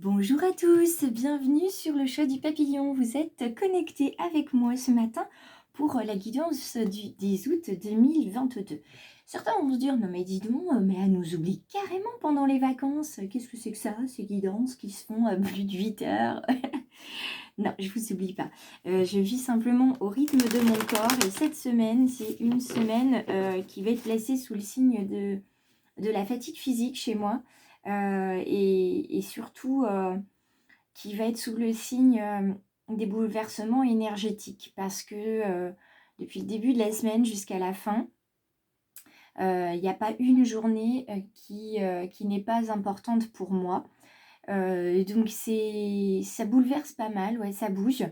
Bonjour à tous, bienvenue sur le choix du papillon. Vous êtes connectés avec moi ce matin pour la guidance du 10 août 2022. Certains vont se dire, non mais dis donc, mais elle nous oublie carrément pendant les vacances. Qu'est-ce que c'est que ça, ces guidances qui se font à plus de 8 heures? Non, je vous oublie pas. Je vis simplement au rythme de mon corps et cette semaine, c'est une semaine qui va être placée sous le signe de la fatigue physique chez moi. Et surtout qui va être sous le signe des bouleversements énergétiques parce que depuis le début de la semaine jusqu'à la fin, il n'y a pas une journée qui n'est pas importante pour moi. Donc ça bouleverse pas mal, ouais, ça bouge.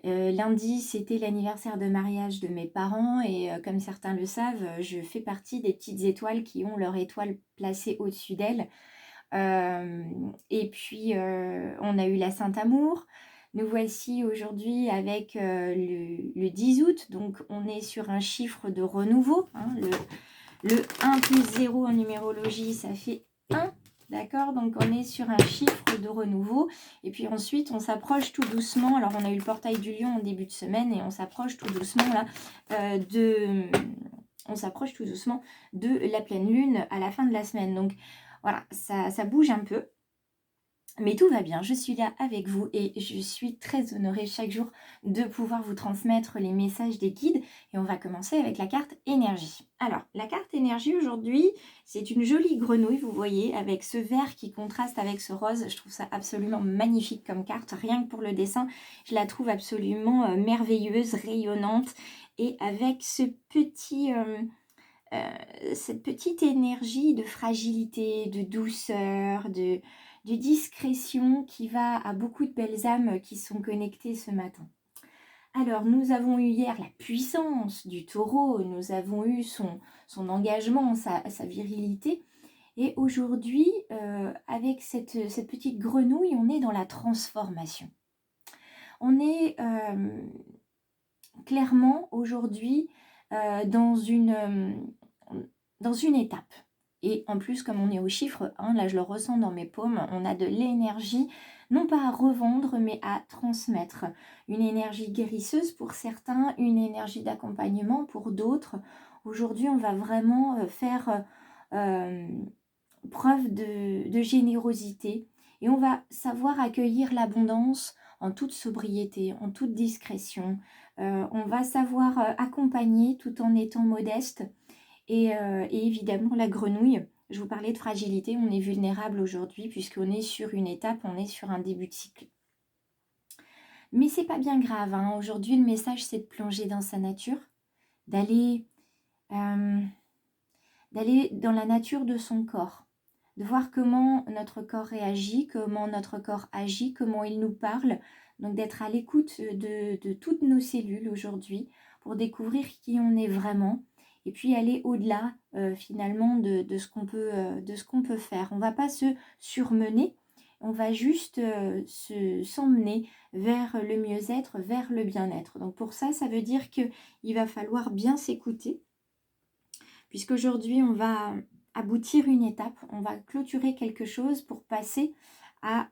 Lundi, c'était l'anniversaire de mariage de mes parents et comme certains le savent, je fais partie des petites étoiles qui ont leur étoile placée au-dessus d'elles. Et puis, on a eu la Saint-Amour. Nous voici aujourd'hui avec le 10 août, donc on est sur un chiffre de renouveau. Hein, le 1 plus 0 en numérologie, ça fait 1. D'accord, donc on est sur un chiffre de renouveau. Et puis ensuite, on s'approche tout doucement. Alors, on a eu le portail du lion en début de semaine et on s'approche tout doucement là on s'approche tout doucement de la pleine lune à la fin de la semaine. Donc, voilà, ça bouge un peu. Mais tout va bien, je suis là avec vous et je suis très honorée chaque jour de pouvoir vous transmettre les messages des guides. Et on va commencer avec la carte énergie. Alors, la carte énergie aujourd'hui, c'est une jolie grenouille, vous voyez, avec ce vert qui contraste avec ce rose. Je trouve ça absolument magnifique comme carte, rien que pour le dessin. Je la trouve absolument merveilleuse, rayonnante et avec cette petite énergie de fragilité, de douceur, de discrétion qui va à beaucoup de belles âmes qui sont connectées ce matin. Alors, nous avons eu hier la puissance du taureau, nous avons eu son engagement, sa virilité. Et aujourd'hui, avec cette petite grenouille, on est dans la transformation. On est clairement aujourd'hui dans une étape. Et en plus, comme on est au chiffre 1, là je le ressens dans mes paumes, on a de l'énergie, non pas à revendre, mais à transmettre. Une énergie guérisseuse pour certains, une énergie d'accompagnement pour d'autres. Aujourd'hui, on va vraiment faire preuve de générosité et on va savoir accueillir l'abondance en toute sobriété, en toute discrétion. On va savoir accompagner tout en étant modeste. Et évidemment, la grenouille, je vous parlais de fragilité, on est vulnérable aujourd'hui puisqu'on est sur une étape, on est sur un début de cycle. Mais c'est pas bien grave, hein. Aujourd'hui, le message, c'est de plonger dans sa nature, d'aller dans la nature de son corps, de voir comment notre corps réagit, comment notre corps agit, comment il nous parle. Donc d'être à l'écoute de toutes nos cellules aujourd'hui pour découvrir qui on est vraiment et puis aller au-delà finalement de ce qu'on peut faire. On ne va pas se surmener, on va juste s'emmener vers le mieux-être, vers le bien-être. Donc pour ça, ça veut dire qu'il va falloir bien s'écouter puisqu'aujourd'hui, on va aboutir une étape, on va clôturer quelque chose pour passer à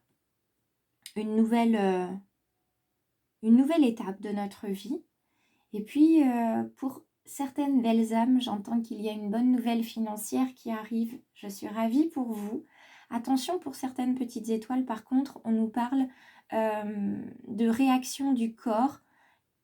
une nouvelle étape de notre vie. Et puis, pour certaines belles âmes, j'entends qu'il y a une bonne nouvelle financière qui arrive. Je suis ravie pour vous. Attention pour certaines petites étoiles, par contre, on nous parle de réaction du corps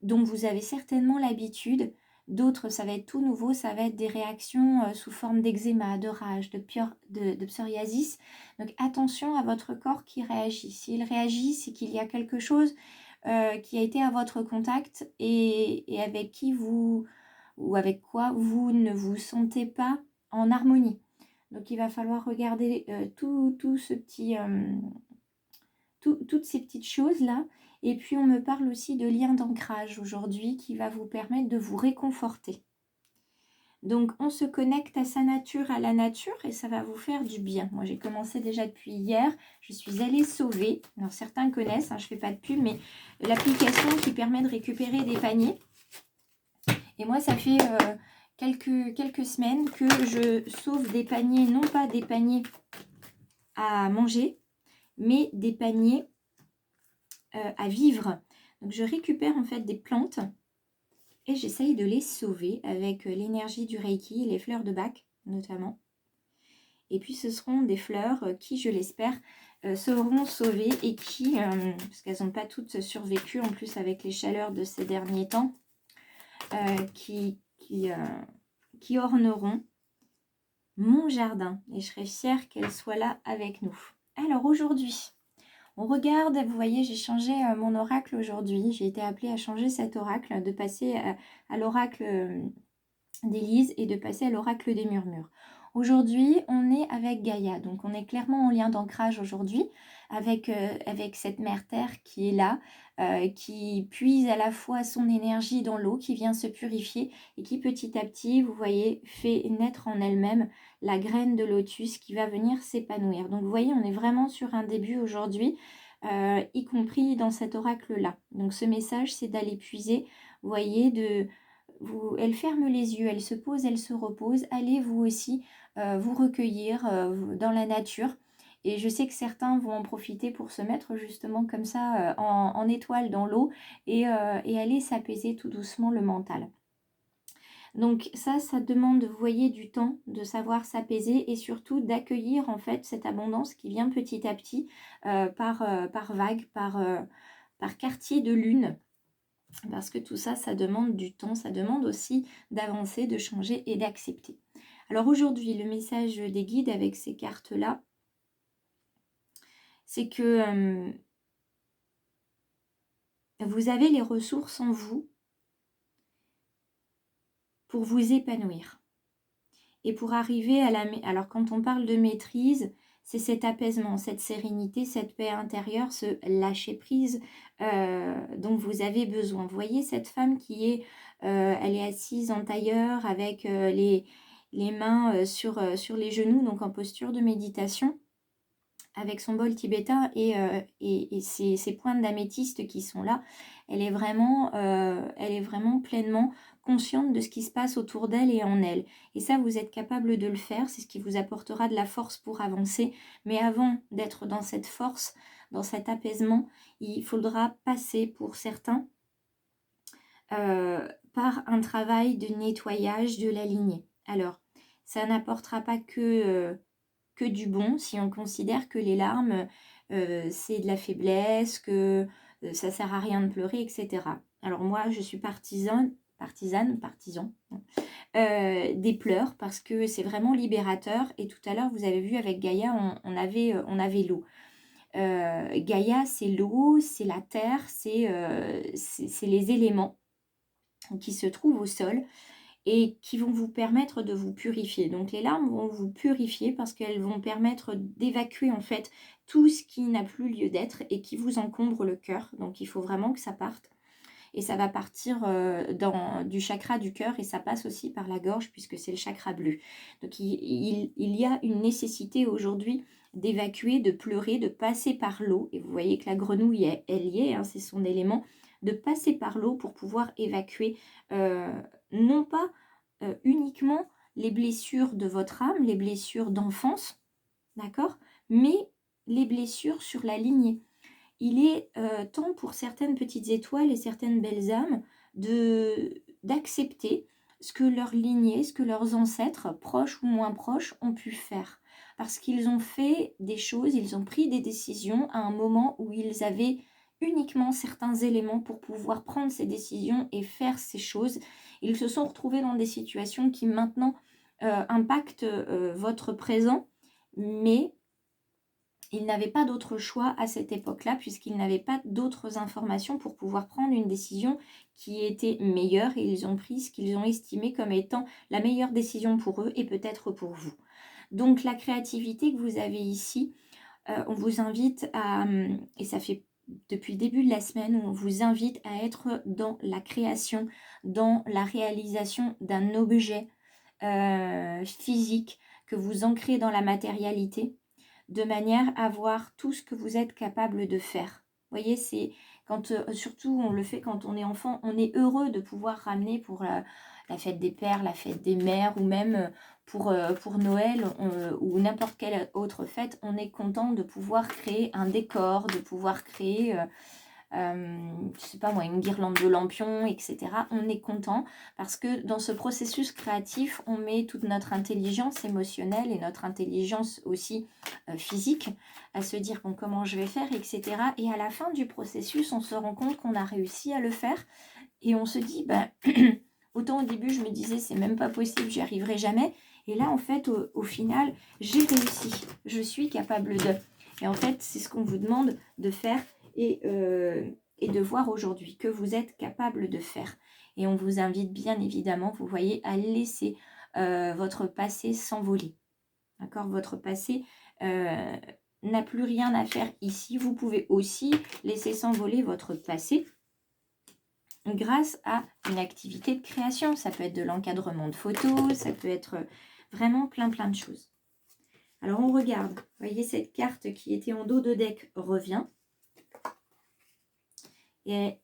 dont vous avez certainement l'habitude. D'autres, ça va être tout nouveau, ça va être des réactions sous forme d'eczéma, de rage, de psoriasis. Donc attention à votre corps qui réagit. S'il réagit, c'est qu'il y a quelque chose qui a été à votre contact et avec qui vous, ou avec quoi vous ne vous sentez pas en harmonie. Donc il va falloir regarder toutes ces petites choses-là. Et puis on me parle aussi de lien d'ancrage aujourd'hui qui va vous permettre de vous réconforter. Donc on se connecte à sa nature, à la nature et ça va vous faire du bien. Moi j'ai commencé déjà depuis hier, je suis allée sauver. Alors certains connaissent, hein, je ne fais pas de pub, mais l'application qui permet de récupérer des paniers. Et moi ça fait quelques semaines que je sauve des paniers, non pas des paniers à manger, mais des paniers à vivre. Donc je récupère en fait des plantes et j'essaye de les sauver avec l'énergie du Reiki et les fleurs de Bach notamment. Et puis ce seront des fleurs qui, je l'espère, seront sauvées et qui, parce qu'elles n'ont pas toutes survécu en plus avec les chaleurs de ces derniers temps, qui orneront mon jardin. Et je serai fière qu'elles soient là avec nous. Alors aujourd'hui, on regarde, vous voyez, j'ai changé mon oracle aujourd'hui. J'ai été appelée à changer cet oracle, de passer à l'oracle d'Élise et de passer à l'oracle des murmures. Aujourd'hui, on est avec Gaïa, donc on est clairement en lien d'ancrage aujourd'hui avec cette mère Terre qui est là, qui puise à la fois son énergie dans l'eau, qui vient se purifier et qui petit à petit, vous voyez, fait naître en elle-même la graine de lotus qui va venir s'épanouir. Donc vous voyez, on est vraiment sur un début aujourd'hui, y compris dans cet oracle-là. Donc ce message, c'est d'aller puiser, vous voyez, elle ferme les yeux, elle se pose, elle se repose. Allez vous aussi vous recueillir dans la nature. Et je sais que certains vont en profiter pour se mettre justement comme ça en étoile dans l'eau et aller s'apaiser tout doucement le mental. Donc ça demande, vous voyez, du temps, de savoir s'apaiser et surtout d'accueillir en fait cette abondance qui vient petit à petit par vague, par quartier de lune. Parce que tout ça, ça demande du temps, ça demande aussi d'avancer, de changer et d'accepter. Alors aujourd'hui, le message des guides avec ces cartes-là, c'est que vous avez les ressources en vous pour vous épanouir. Et pour arriver à la... Alors quand on parle de maîtrise, c'est cet apaisement, cette sérénité, cette paix intérieure, ce lâcher-prise dont vous avez besoin. Vous voyez cette femme qui est... elle est assise en tailleur avec les mains sur les genoux, donc en posture de méditation, avec son bol tibétain et ses pointes d'améthyste qui sont là. Elle est vraiment pleinement consciente de ce qui se passe autour d'elle et en elle. Et ça, vous êtes capable de le faire, c'est ce qui vous apportera de la force pour avancer. Mais avant d'être dans cette force, dans cet apaisement, il faudra passer pour certains par un travail de nettoyage de la lignée. Alors, ça n'apportera pas que du bon, si on considère que les larmes, c'est de la faiblesse, que ça sert à rien de pleurer, etc. Alors moi, je suis partisan des pleurs parce que c'est vraiment libérateur. Et tout à l'heure, vous avez vu avec Gaïa, on avait l'eau. Gaïa, c'est l'eau, c'est la terre, c'est les éléments qui se trouvent au sol et qui vont vous permettre de vous purifier. Donc les larmes vont vous purifier parce qu'elles vont permettre d'évacuer en fait tout ce qui n'a plus lieu d'être et qui vous encombre le cœur. Donc il faut vraiment que ça parte. Et ça va partir du chakra du cœur et ça passe aussi par la gorge puisque c'est le chakra bleu. Donc il y a une nécessité aujourd'hui d'évacuer, de pleurer, de passer par l'eau. Et vous voyez que la grenouille, elle y est, hein, c'est son élément. De passer par l'eau pour pouvoir évacuer non pas uniquement les blessures de votre âme, les blessures d'enfance, d'accord, mais les blessures sur la lignée. Il est temps pour certaines petites étoiles et certaines belles âmes d'accepter ce que leur lignée, ce que leurs ancêtres, proches ou moins proches, ont pu faire. Parce qu'ils ont fait des choses, ils ont pris des décisions à un moment où ils avaient uniquement certains éléments pour pouvoir prendre ces décisions et faire ces choses. Ils se sont retrouvés dans des situations qui maintenant impactent votre présent, mais ils n'avaient pas d'autre choix à cette époque-là puisqu'ils n'avaient pas d'autres informations pour pouvoir prendre une décision qui était meilleure et ils ont pris ce qu'ils ont estimé comme étant la meilleure décision pour eux et peut-être pour vous. Donc la créativité que vous avez ici, on vous invite à, et ça fait depuis le début de la semaine, on vous invite à être dans la création, dans la réalisation d'un objet physique que vous ancrez dans la matérialité, de manière à voir tout ce que vous êtes capable de faire. voyez, c'est quand, surtout on le fait quand on est enfant, on est heureux de pouvoir ramener pour la fête des pères, la fête des mères, ou même pour Noël ou n'importe quelle autre fête, on est content de pouvoir créer un décor, de pouvoir créer je sais pas moi, une guirlande de lampions, etc. On est content parce que dans ce processus créatif, on met toute notre intelligence émotionnelle et notre intelligence aussi physique à se dire bon, comment je vais faire, etc. Et à la fin du processus, on se rend compte qu'on a réussi à le faire et on se dit, ben, autant au début, je me disais, c'est même pas possible, j'y arriverai jamais. Et là, en fait, au final, j'ai réussi. Je suis capable de. Et en fait, c'est ce qu'on vous demande de faire et de voir aujourd'hui que vous êtes capable de faire. Et on vous invite bien évidemment, vous voyez, à laisser votre passé s'envoler. D'accord? Votre passé n'a plus rien à faire ici. Vous pouvez aussi laisser s'envoler votre passé grâce à une activité de création. Ça peut être de l'encadrement de photos, ça peut être vraiment plein de choses. Alors on regarde, vous voyez cette carte qui était en dos de deck revient. Et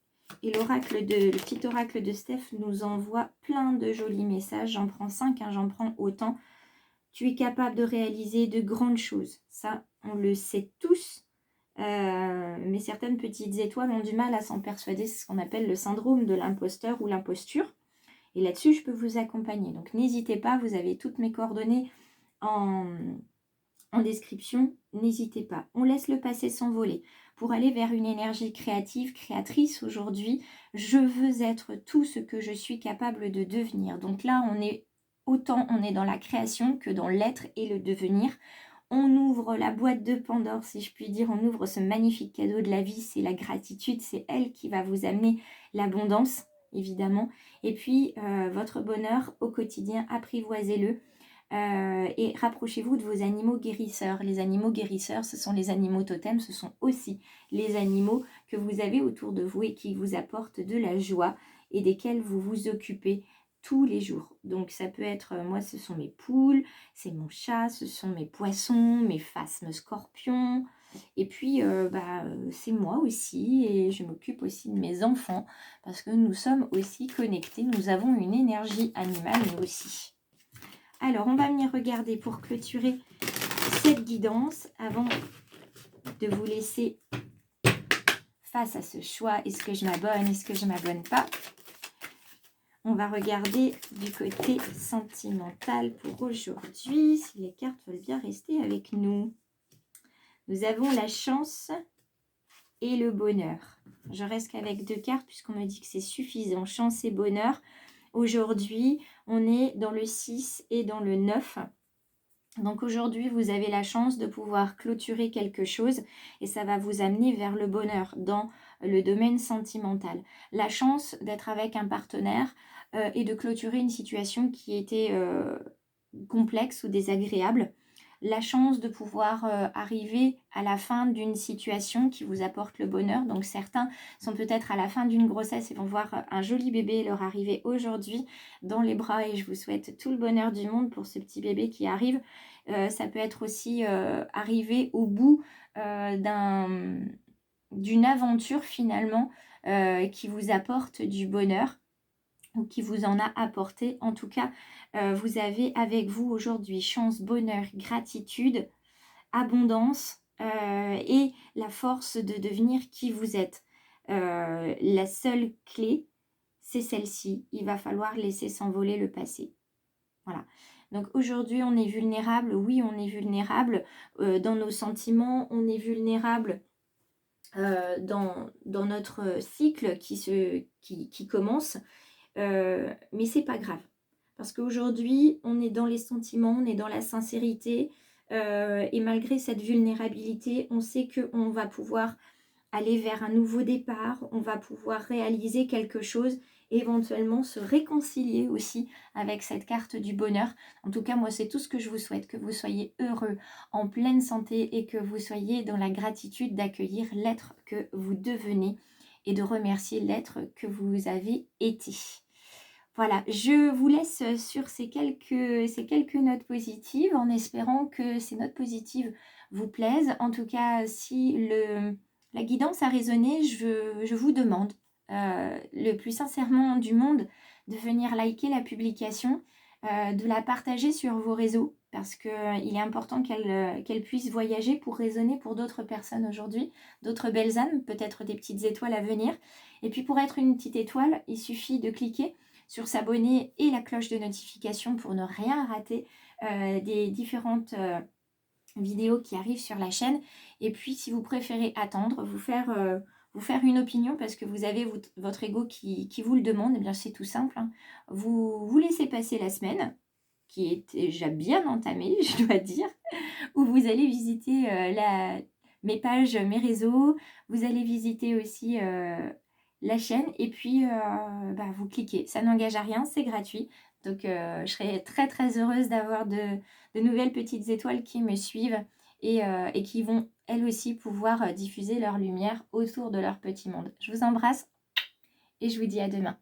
le petit oracle de Steph nous envoie plein de jolis messages. J'en prends 5, hein, j'en prends autant. Tu es capable de réaliser de grandes choses. Ça, on le sait tous. Mais certaines petites étoiles ont du mal à s'en persuader. C'est ce qu'on appelle le syndrome de l'imposteur ou l'imposture. Et là-dessus, je peux vous accompagner. Donc, n'hésitez pas, vous avez toutes mes coordonnées en description. N'hésitez pas. On laisse le passé s'envoler pour aller vers une énergie créative, créatrice. Aujourd'hui, je veux être tout ce que je suis capable de devenir. Donc là, autant on est dans la création que dans l'être et le devenir. On ouvre la boîte de Pandore, si je puis dire, on ouvre ce magnifique cadeau de la vie, c'est la gratitude, c'est elle qui va vous amener l'abondance, évidemment. Et puis, votre bonheur au quotidien, apprivoisez-le et rapprochez-vous de vos animaux guérisseurs. Les animaux guérisseurs, ce sont les animaux totems, ce sont aussi les animaux que vous avez autour de vous et qui vous apportent de la joie et desquels vous vous occupez tous les jours. Donc ça peut être, moi ce sont mes poules, c'est mon chat, ce sont mes poissons, mes phasmes scorpions, et puis c'est moi aussi, et je m'occupe aussi de mes enfants, parce que nous sommes aussi connectés, nous avons une énergie animale nous aussi. Alors on va venir regarder pour clôturer cette guidance, avant de vous laisser face à ce choix, est-ce que je m'abonne, est-ce que je ne m'abonne pas? On va regarder du côté sentimental pour aujourd'hui, si les cartes veulent bien rester avec nous. Nous avons la chance et le bonheur. Je reste qu'avec 2 cartes puisqu'on me dit que c'est suffisant. Chance et bonheur. Aujourd'hui, on est dans le 6 et dans le 9. Donc aujourd'hui, vous avez la chance de pouvoir clôturer quelque chose et ça va vous amener vers le bonheur dans le domaine sentimental. La chance d'être avec un partenaire et de clôturer une situation qui était complexe ou désagréable. La chance de pouvoir arriver à la fin d'une situation qui vous apporte le bonheur. Donc certains sont peut-être à la fin d'une grossesse et vont voir un joli bébé leur arriver aujourd'hui dans les bras, et je vous souhaite tout le bonheur du monde pour ce petit bébé qui arrive. Ça peut être aussi arriver au bout d'une aventure finalement qui vous apporte du bonheur ou qui vous en a apporté. En tout cas, vous avez avec vous aujourd'hui chance, bonheur, gratitude, abondance et la force de devenir qui vous êtes. La seule clé, c'est celle-ci. Il va falloir laisser s'envoler le passé. Voilà. Donc aujourd'hui, on est vulnérable. Oui, on est vulnérable dans nos sentiments. On est vulnérable dans notre cycle qui commence. Mais c'est pas grave. Parce qu'aujourd'hui, on est dans les sentiments, on est dans la sincérité. Et malgré cette vulnérabilité, on sait qu'on va pouvoir aller vers un nouveau départ, on va pouvoir réaliser quelque chose, éventuellement se réconcilier aussi avec cette carte du bonheur. En tout cas, moi, c'est tout ce que je vous souhaite, que vous soyez heureux, en pleine santé et que vous soyez dans la gratitude d'accueillir l'être que vous devenez et de remercier l'être que vous avez été. Voilà, je vous laisse sur ces quelques notes positives en espérant que ces notes positives vous plaisent. En tout cas, si La guidance a résonné, je vous demande le plus sincèrement du monde de venir liker la publication, de la partager sur vos réseaux parce qu'il est important qu'elle puisse voyager pour résonner pour d'autres personnes aujourd'hui, d'autres belles âmes, peut-être des petites étoiles à venir. Et puis pour être une petite étoile, il suffit de cliquer sur s'abonner et la cloche de notification pour ne rien rater des différentes vidéos qui arrivent sur la chaîne. Et puis si vous préférez attendre, vous faire une opinion parce que vous avez votre ego qui vous le demande, eh bien c'est tout simple, hein. Vous laissez passer la semaine qui est déjà bien entamée, je dois dire, où vous allez visiter mes pages, mes réseaux, vous allez visiter aussi la chaîne et puis vous cliquez. Ça n'engage à rien, c'est gratuit. Donc je serai très très heureuse d'avoir de nouvelles petites étoiles qui me suivent et qui vont elles aussi pouvoir diffuser leur lumière autour de leur petit monde. Je vous embrasse et je vous dis à demain.